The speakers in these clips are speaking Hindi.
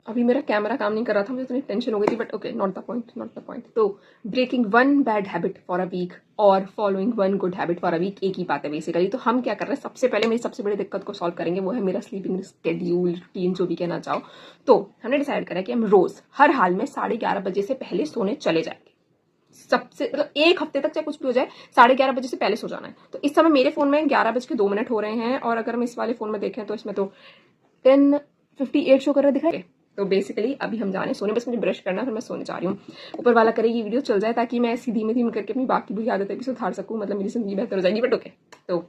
अभी मेरा कैमरा काम नहीं कर रहा था, मुझे इतनी टेंशन हो गई थी, but okay, not the point, not the point. तो breaking one bad habit for a week और following one good habit for a week एक ही बात है बेसिकली। तो हम क्या कर रहे हैं, सबसे पहले मेरी सबसे बड़ी दिक्कत को सॉल्व करेंगे, वो है मेरा स्लीपिंग शेड्यूल, रूटीन, जो भी कहना चाहो। तो हमने डिसाइड करा कि हम रोज हर हाल में 11:30 बजे से पहले सोने चले जाएंगे। सबसे मतलब एक हफ्ते तक चाहे कुछ भी हो जाए, 11:30 बजे से पहले सो जाना है। तो इस समय मेरे फोन में 11:02 हो रहे हैं, और अगर हम इस वाले फोन में देखें तो इसमें तो 10:58 शो कर रहा दिखाई। तो बेसिकली अभी हम जा रहे हैं सोने, बस मुझे ब्रश करना है, फिर मैं सोने जा रही हूँ। ऊपर वाला करे ये वीडियो चल जाए, ताकि मैं ऐसी धीमे धीमे करके अपनी बाकी बुरी आदतें भी सुधार सकूँ, मतलब मेरी जिंदगी बेहतर हो जाएगी। बट ओके, तो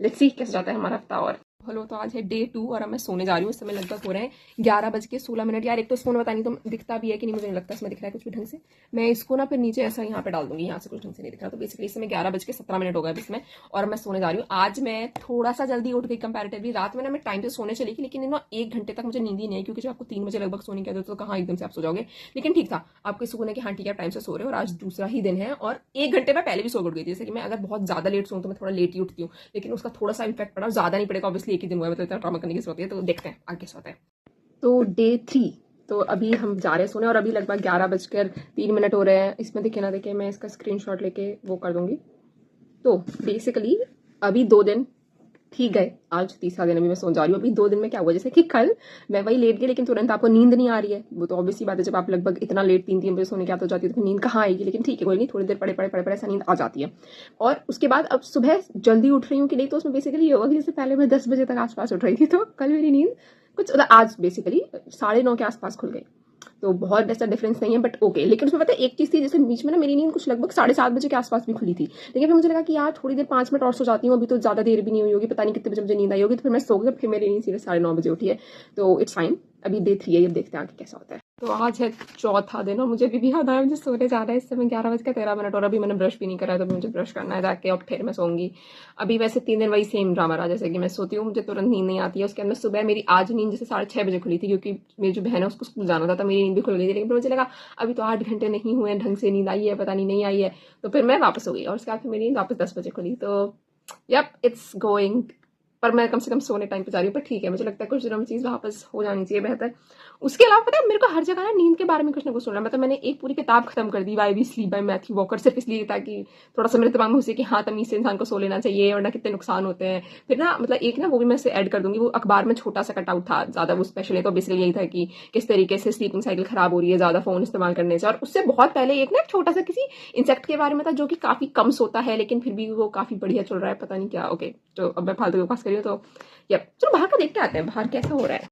लेट्स सी कैसे जाता है हमारा हफ्ता। और हेलो, तो आज है डे 2 और अब मैं सोने जा रही हूँ। इस समय लगभग हो रहे हैं 11:16। यार एक तो इस फोन में पता नहीं तो दिखता भी है कि नहीं, मुझे नहीं लगता इसमें दिख रहा है कुछ भी ढंग से। मैं इसको ना फिर नीचे ऐसा यहाँ पे डाल दूंगी, यहाँ से कुछ ढंग से नहीं दिख रहा। तो बेसिकली इस समय 11:17 हो गया इसमें, और मैं सोने जा रही हूँ। आज मैं थोड़ा सा जल्दी उठ गई कंपैरेटिवली। रात में ना मैं टाइम से सोने चली गई, लेकिन ना 1 घंटे तक मुझे नींद ही नहीं आई, क्योंकि जब आपको 3 बजे लगभग सोने की आदत तो कहाँ एकदम से आप सो जाओगे। लेकिन ठीक था, आपको सुकून है कि हाँ ठीक है, टाइम से सो रहे हो। और आज दूसरा ही दिन है, और 1 घंटे में पहले भी सो उठ गई थी। जैसे कि मैं अगर बहुत ज्यादा लेट सोऊं तो मैं थोड़ा लेट ही उठती हूँ, लेकिन उसका थोड़ा सा इफेक्ट पड़ा, ज्यादा नहीं पड़ेगा ऑब्वियसली, एक ही दिन हुआ है, मतलब इतना ड्रामा करने की जरूरत है। तो देखते हैं आगे कैसा होता है। तो डे 3, तो अभी हम जा रहे हैं सोने, और अभी लगभग 11:03 हो रहे हैं। इसमें दिखे ना दिखे मैं इसका स्क्रीनशॉट लेके वो कर दूंगी। तो बेसिकली अभी 2 दिन ठीक गए, आज तीसरा दिन अभी मैं सो जा रही हूँ। अभी 2 दिन में क्या हुआ, जैसे कि कल मैं वही लेट गई, लेकिन तुरंत आपको नींद नहीं आ रही है। वो तो ऑब्वियसली बात है, जब आप लगभग इतना लेट 3-3 बजे सोने की आदत हो जाती है तो नींद कहाँ आएगी। लेकिन ठीक है, कोई नहीं, थोड़ी देर पड़े पड़े पड़े पड़े ऐसा नींद आ जाती है। और उसके बाद अब सुबह जल्दी उठ रही हूँ कि नहीं, तो उसमें बेसिकली ये होगा कि जैसे पहले मैं 10 बजे तक आसपास उठ रही थी, तो कल मेरी नींद कुछ आज बेसिकली 9:30 के आसपास खुल गई। तो बहुत ऐसा डिफरेंस नहीं है, बट ओके। लेकिन उसमें पता है एक चीज थी, जैसे बीच में ना मेरी नींद कुछ लगभग 7:30 बजे के आसपास भी खुली थी। लेकिन फिर मुझे लगा कि यार थोड़ी देर 5 मिनट और सो जाती हूँ, अभी तो ज्यादा देर भी नहीं हुई होगी, पता नहीं कितने बजे मुझे नींद आई होगी। तो फिर मैं सो गई, फिर मेरी नींद सीधे 9:30 बजे उठी है। तो इट्स फाइन, अभी डे 3 है, अब देखते हैं आगे कैसा होता है। तो आज है चौथा दिन, और मुझे भी याद आया मुझे सोने जाना है। इस समय 11:13 और अभी मैंने ब्रश भी नहीं करा है, तो मुझे ब्रश करना है जाके, और फिर मैं सोऊंगी। अभी वैसे 3 दिन वही सेम ड्रामा रहा, जैसे कि मैं सोती हूँ, मुझे तुरंत नींद नहीं आती है। उसके अंदर सुबह मेरी आज नींद जैसे 6:30 बजे खुली थी, क्योंकि मेरी जो बहन है उसको स्कूल जाना था, तो मेरी नींद भी खुल गई थी। लेकिन फिर मुझे लगा अभी तो 8 घंटे नहीं हुए ढंग से नींद आई है, पता नहीं आई है। तो फिर मैं वापस हो गई, और उसके बाद फिर मेरी नींद वापस 10 बजे खुली। तो यप, इट्स गोइंग। पर मैं कम से कम सोने टाइम पे जा रही हूँ। पर ठीक है, मुझे लगता है कुछ दिनों में चीज वापस हो जानी चाहिए बेहतर। उसके अलावा पता है मेरे को हर जगह ना नींद के बारे में कुछ ना कुछ सुनना। मतलब मैंने एक पूरी किताब खत्म कर दी, why we sleep by Matthew Walker, सिर्फ इसलिए ताकि थोड़ा सा मेरे दिमाग में उसे कि हाँ तमीज से इंसान को सो लेना चाहिए, वरना कितने नुकसान होते हैं। फिर ना मतलब एक ना वो भी मैं इसे ऐड कर दूंगी, वो अखबार में छोटा सा कटआउट था, ज्यादा वो स्पेशल है। तो बेसिकली यही था कि किस तरीके से स्लीपिंग साइकिल खराब हो रही है ज्यादा फोन इस्तेमाल करने से। और उससे बहुत पहले एक ना छोटा सा किसी इंसेक्ट के बारे में था, जो कि काफी कम सोता है, लेकिन फिर भी वो काफी बढ़िया चल रहा है, पता नहीं क्या। ओके, तो अब मैं फालतू के पास करी हूँ। तो यप, चलो बाहर का देख के आते हैं, बाहर कैसा हो रहा है।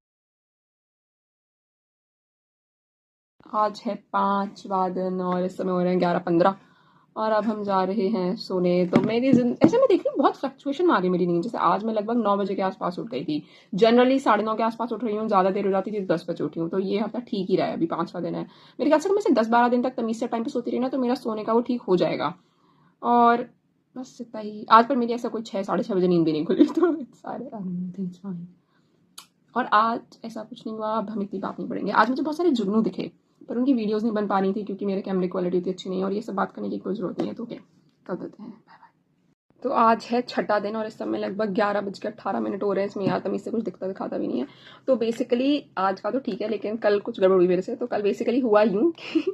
आज है 5वां दिन, और इस समय हो रहे हैं 11:15, और अब हम जा रहे हैं सोने। तो मेरी ऐसे मैं देख रही हूँ बहुत फ्लक्चुएशन मार रही मेरी नींद। जैसे आज मैं लगभग 9 बजे के आसपास उठ गई थी, जनरली 9:30 के आसपास उठ रही हूँ, ज्यादा देर हो जाती थी तो 10 बजे उठी हूँ। तो ये हफ्ता ठीक ही रहा है, अभी 5वां दिन है। मेरे ख्याल से मैं 10-12 दिन तक तमीज से टाइम पे सोती रही ना, तो मेरा सोने का वो ठीक हो जाएगा। और बस इतना ही। आज पर मेरी ऐसा कोई 6-6:30 बजे नींद भी नहीं खुली, तो सारे थिंग्स फाइन। और आज ऐसा कुछ नहीं हुआ। अब हम इतनी बात नहीं पड़ेंगे। आज मुझे बहुत सारे जुगनू दिखे, पर उनकी वीडियोस नहीं बन पा रही थी, क्योंकि मेरे कैमरे क्वालिटी इतनी अच्छी नहीं है, और ये सब बात करने की कोई जरूरत नहीं है। तो क्या कर देते हैं, बाय बाय। तो आज है छठा दिन, और इस समय लगभग 11:18 हो रहे हैं। इसमें यार तमीज से कुछ दिखता दिखाता भी नहीं है। तो बेसिकली आज का तो ठीक है, लेकिन कल कुछ गड़बड़ हुई मेरे से। तो कल बेसिकली हुआ यूं कि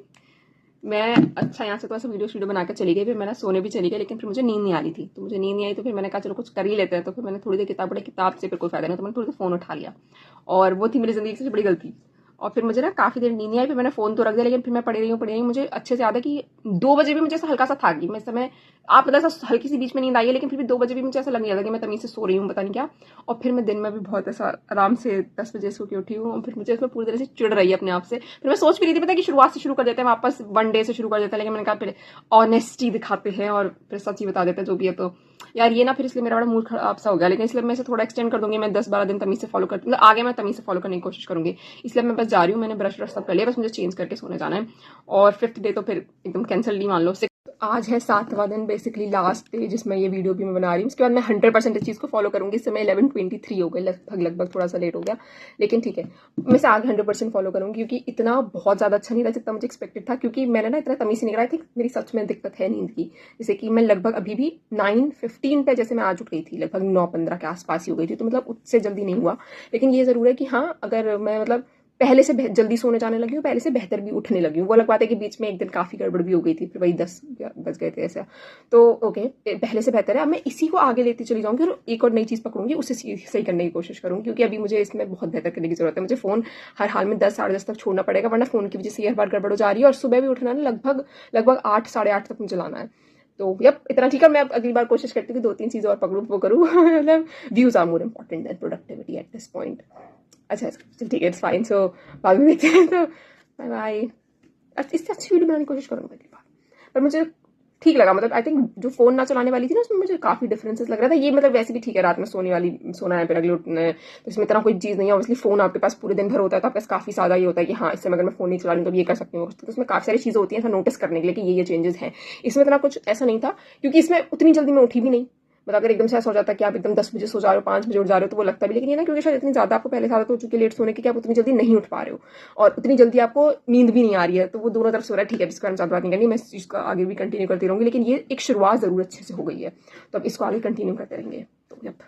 मैं अच्छा यहाँ से तो ऐसा वीडियो बना कर चली गई, फिर मैंने सोने भी चली गई, लेकिन फिर मुझे नींद नहीं आ रही थी। तो मुझे नींद नहीं आई, तो फिर मैंने कहा चलो कुछ कर ही लेते हैं। तो फिर मैंने थोड़ी देर किताब पढ़ी, किताब से फिर कोई फायदा नहीं, तो मैंने थोड़ी देर फोन उठा लिया, और वो थी मेरी जिंदगी की सबसे बड़ी गलती। और फिर मुझे ना काफी देर नींद नहीं आई, फिर मैंने फोन तो रख दिया, लेकिन फिर मैं पढ़ी रही हूँ। मुझे अच्छे से याद है कि 2 बजे भी मुझे ऐसा हल्का सा था कि मैं समय आप मतलब ऐसा हल्की सी बीच में नींद आई है, लेकिन फिर भी 2 बजे भी मुझे ऐसा लगने लगा कि मैं तमीज से सो रही हूँ, पता नहीं क्या। और फिर मैं दिन में भी बहुत ऐसा आराम से 10 बजे सो के उठी हूँ, और फिर मुझे इसमें पूरी तरह से चिढ़ रही है अपने आप से। फिर मैं सोच भी रही थी पता कि शुरुआत से शुरू कर देते हैं, वापस 1 डे से शुरू कर देते हैं, लेकिन मैंने कहा फिर ऑनेस्टी दिखाते हैं और फिर सच ही बता देते हैं जो भी है। तो यार ये ना फिर इसलिए मेरा बड़ा मूड खराब सा हो गया, लेकिन इसलिए मैं इसे थोड़ा एक्सटेंड कर दूंगी। मैं 10-12 दिन तमीज से फॉलो करती हूँ, आगे मैं तमीज से फॉलो करने की कोशिश करूंगी। इसलिए मैं बस जा रही हूँ, मैंने ब्रश सब कर लिया, बस मुझे चेंज करके सोने जाना है। और 5th डे तो फिर एकदम कैंसिल नहीं मान लो। आज है 7वां दिन, बेसिकली लास्ट डे, जिसमें ये वीडियो भी मैं बना रही हूँ। उसके बाद मैं 100% इस चीज़ को फॉलो करूंगी। इस समय 11:23 हो गए, लगभग थोड़ा सा लेट हो गया, लेकिन ठीक है। मैं इसे आज 100% फॉलो करूंगी, क्योंकि इतना बहुत ज़्यादा अच्छा नहीं था जितना मुझे एक्सपेक्टेड था। क्योंकि मैंने ना इतना तमीज से नहीं करा थी, मेरी सच में दिक्कत है नींद की। जैसे कि मैं लगभग अभी भी 9:15 पे जैसे मैं आज उठ गई थी, लगभग 9:15 के आसपास ही हो गई थी। तो मतलब उससे जल्दी नहीं हुआ, लेकिन ये ज़रूर है कि हाँ, अगर मैं मतलब पहले से जल्दी सोने जाने लगी हूँ, पहले से बेहतर भी उठने लगी हूँ। वो अलग बात है कि बीच में एक दिन काफ़ी गड़बड़ भी हो गई थी, फिर वही 10 बज गए थे ऐसा। तो ओके, पहले से बेहतर है। अब मैं इसी को आगे लेती चली जाऊँगी और एक और नई चीज़ पकड़ूंगी, उससे सही करने की कोशिश करूँगी, क्योंकि अभी मुझे इसमें बहुत बेहतर करने की जरूरत है। मुझे फ़ोन हर हाल में 10 साढ़े 10 तक छोड़ना पड़ेगा, वरना फ़ोन की वजह से हर बार गड़बड़ हो जा रही है। और सुबह भी उठना ना लगभग 8 साढ़े 8 तक मुझे लाना है। तो यप, इतना ठीक है। मैं अब अगली बार कोशिश करती हूँ कि 2-3 चीज़ें और पकड़ूँ, वो करूँ। मतलब views are more important than productivity at this point. अच्छा चल ठीक है, इट्स फाइन। सो बाद में देखते हैं। तो बाय बाय। इससे अच्छी वीडियो बनाने की कोशिश करूँगा अगली बार। पर मुझे ठीक लगा, मतलब आई थिंक जो फोन ना चलाने वाली थी ना, उसमें मुझे काफी डिफरेंसेस लग रहा था। ये मतलब वैसे भी ठीक है, रात में सोना है फिर अगले उठना है, तो इसमें इतना कोई चीज़ नहीं है। ऑब्वियसली फोन आपके पास पूरे दिन भर होता है, तो आपके पास काफी ज्यादा ये होता है कि हाँ, इस समय अगर मैं फोन नहीं चला रही तो ये कर सकती हूँ। तो उसमें काफी सारी चीजें होती हैं ऐसा नोटिस करने के लिए कि ये चेंजेस हैं। इसमें इतना कुछ ऐसा नहीं था, क्योंकि इसमें उतनी जल्दी मैं उठी भी नहीं। मतलब अगर एकदम से ऐसा हो जाता है कि आप एकदम 10 बजे सो जा रहे हो, 5 बजे उठ जा रहे हो, तो वो लगता भी। लेकिन ये ना, क्योंकि शायद इतनी ज्यादा आपको पहले से आदत हो चुकी है लेट सोने की कि आप उतनी जल्दी नहीं उठ पा रहे हो, और उतनी जल्दी आपको नींद भी नहीं आ रही है, तो वो दोनों तरफ से हो रहा है। ठीक है, इसका हम ज्यादा बात नहीं करनी, मैं इस चीज का आगे भी कंटिन्यू करती रहूंगी, लेकिन ये एक शुरुआत जरूर अच्छे से हो गई है, तो अब इसको आगे कंटिन्यू करते रहेंगे। तो यप।